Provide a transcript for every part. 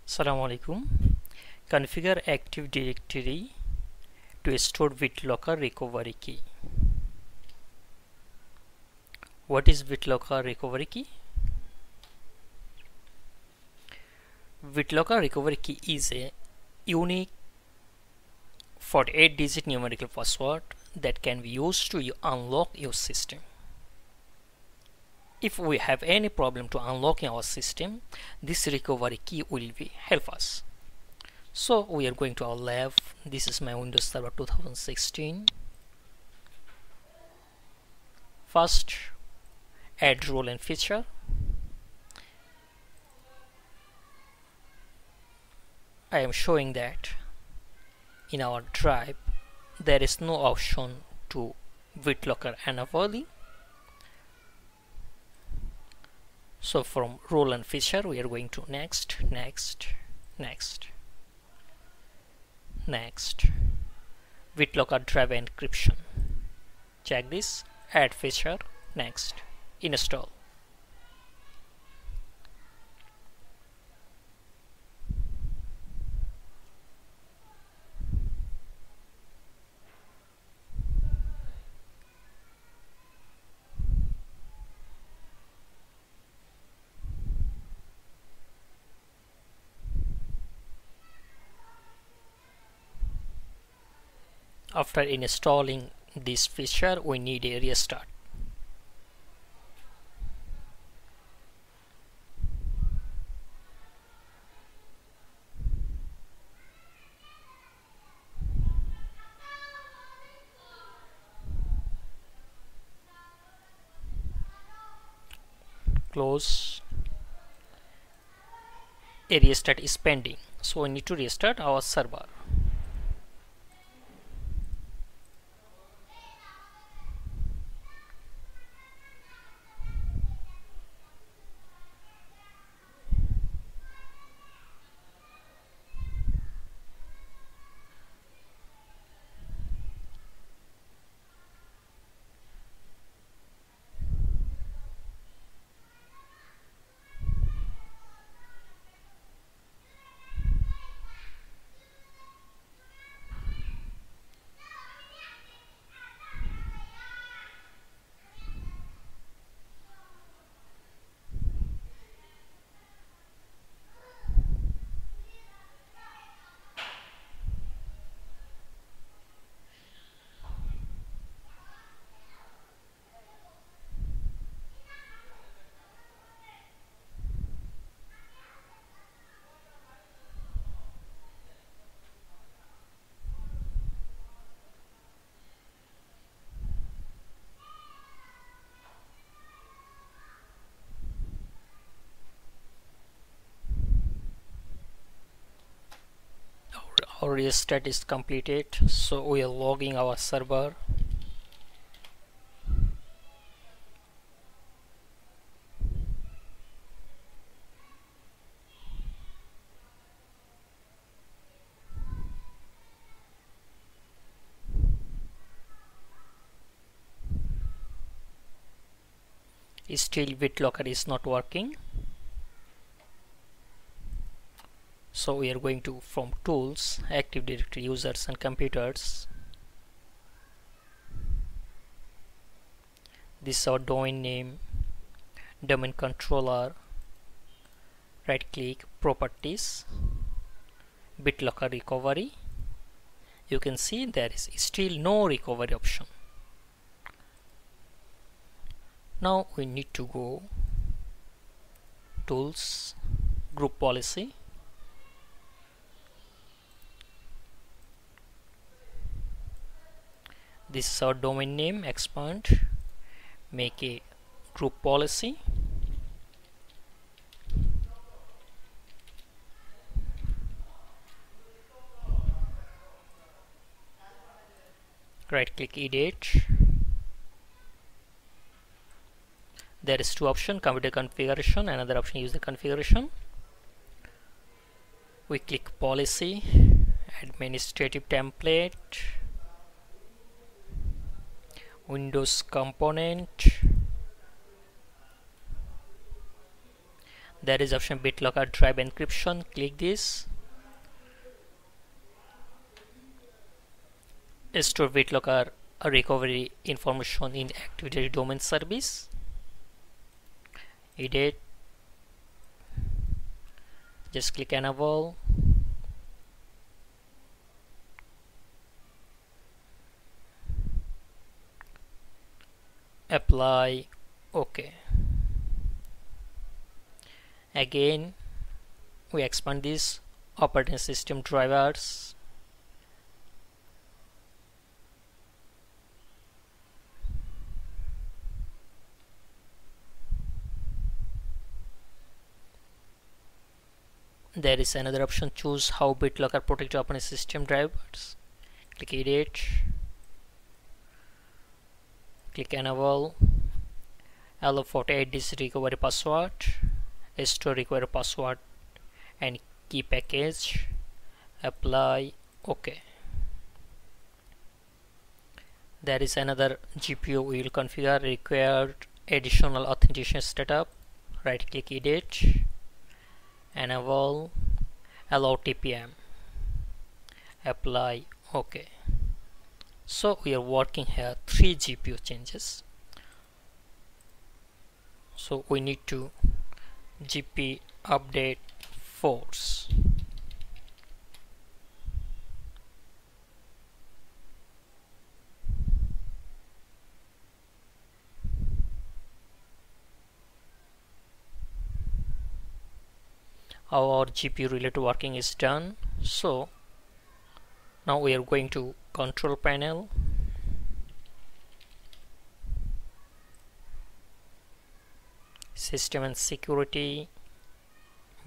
Assalamu alaikum. Configure Active Directory to store BitLocker Recovery Key. What is BitLocker Recovery Key? BitLocker Recovery Key is a unique 48-digit numerical password that can be used to unlock your system. If we have any problem to unlocking our system, this recovery key will help us. So we are going to our lab. This is my Windows Server 2016. First, add role and feature. I am showing that in our drive there is no option to BitLocker anomaly. So from role and feature we are going to next. BitLocker drive encryption. Check this. Add feature. Next. Install. After installing this feature, we need a restart. Close. A restart is pending, so we need to restart our server. Our restart is completed, so we are logging our server. Still BitLocker is not working. So we are going to from tools, Active Directory, users and computers. This is our domain name, domain controller. Right click, properties, BitLocker recovery. You can see there is still no recovery option. Now we need to go tools, group policy. This is our domain name, expand, make a group policy. Right click, edit. There is two options, computer configuration, another option user configuration. We click policy, administrative template, Windows component, There is option BitLocker drive encryption. Click this. Store BitLocker recovery information in Active Directory domain service. Edit. Just click enable. Apply. OK. Again, we expand this operating system drivers. There is another option, choose how BitLocker protect operating system drivers. Click edit. Click enable. Allow 48-digit recovery password. Store recovery password and key package. Apply. OK. There is another GPU we will configure required additional authentication setup. Right click edit. Enable. Allow TPM. Apply. OK. So we are working here 3 GPU changes. So we need to GP update force. Our GPU related working is done. So now we are going to control panel. System and security.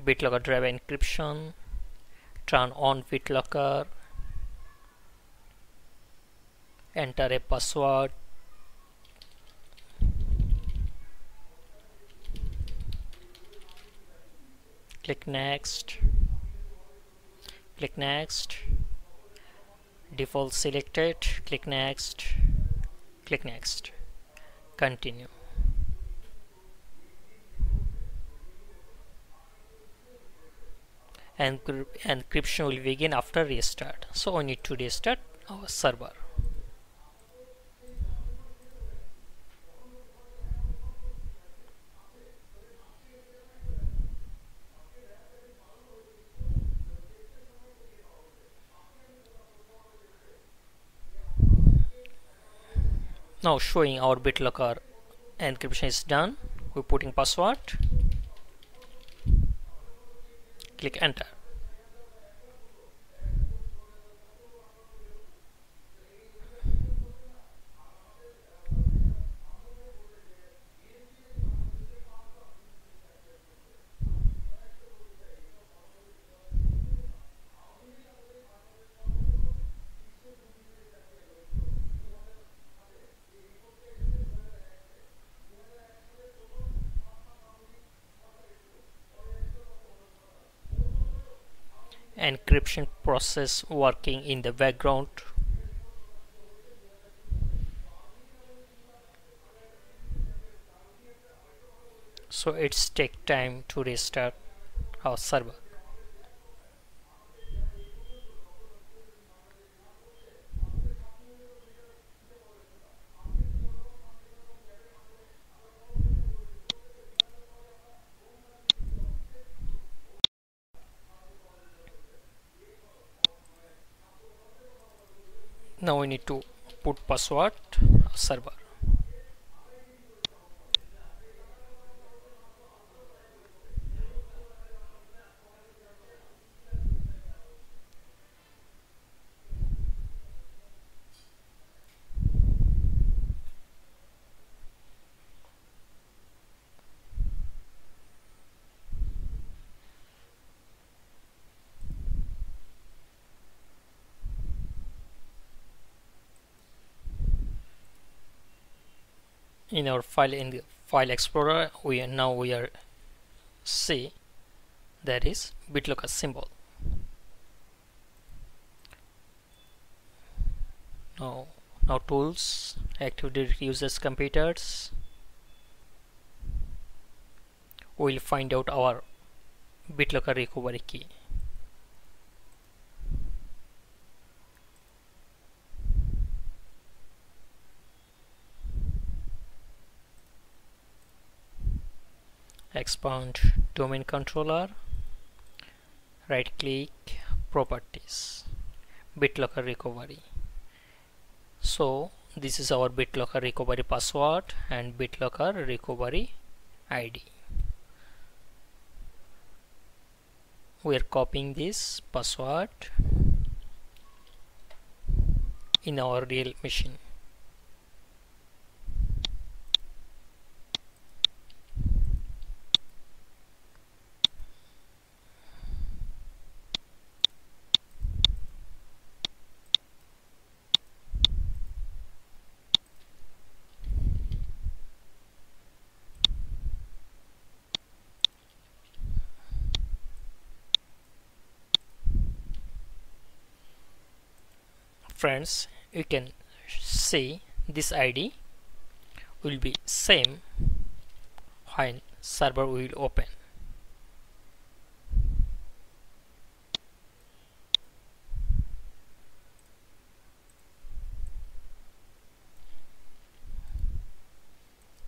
BitLocker drive encryption. Turn on BitLocker. Enter a password. Click next. Click next. Default selected. Click next. Click next. Continue. Encryption will begin after restart. So we need to restart our server. Now showing our BitLocker encryption is done. We're putting password. Click enter. Encryption process working in the background. So it's take time to restart our server. Now we need to put password server. In our file, in the file explorer, we are see there is BitLocker symbol. Now tools, Active Directory users computers. we will find out our BitLocker recovery key. Expand domain controller, right click, properties, BitLocker recovery. So this is our BitLocker recovery password and BitLocker recovery ID. We are copying this password in our real machine. Friends, you can see this ID will be same when server will open.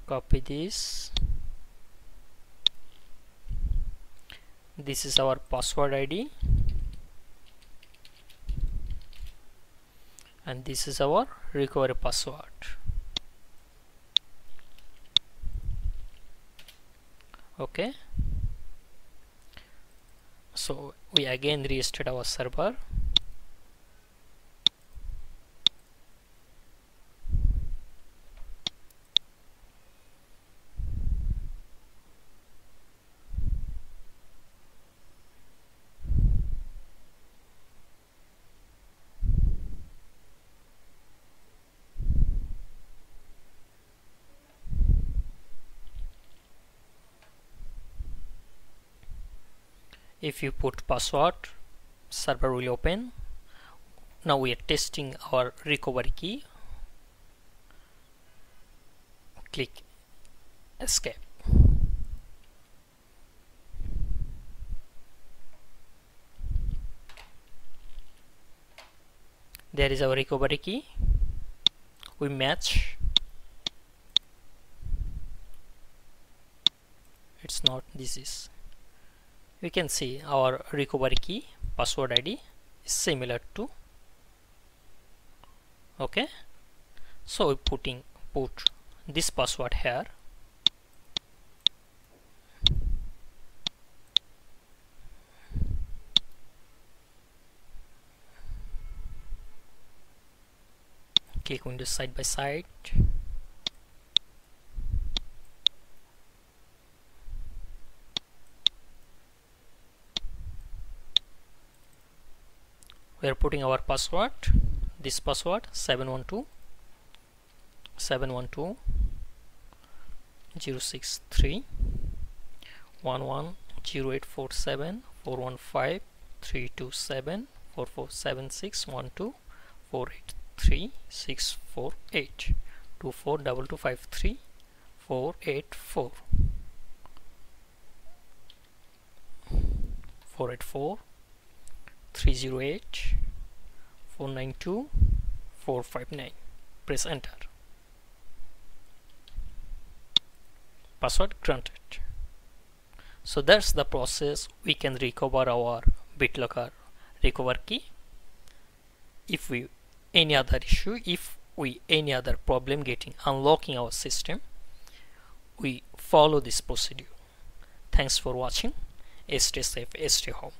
Copy this. This is our password ID. And this is our recovery password. Okay, so we again restart our server. If you put password, server will open. Now we are testing our recovery key. Click escape. There is our recovery key. We match. It's not, this is. We can see our recovery key password ID is similar to. Okay, so we put this password here. Click Windows side by side. We are putting our password, this password 712 063 110847 415 327 4476 12 483 648 242253 484 484 308 492 459. Press enter. Password granted. So that's the process we can recover our BitLocker recovery key. If we any other issue, if we any other problem getting unlocking our system, we follow this procedure. Thanks for watching. Stay safe, stay home.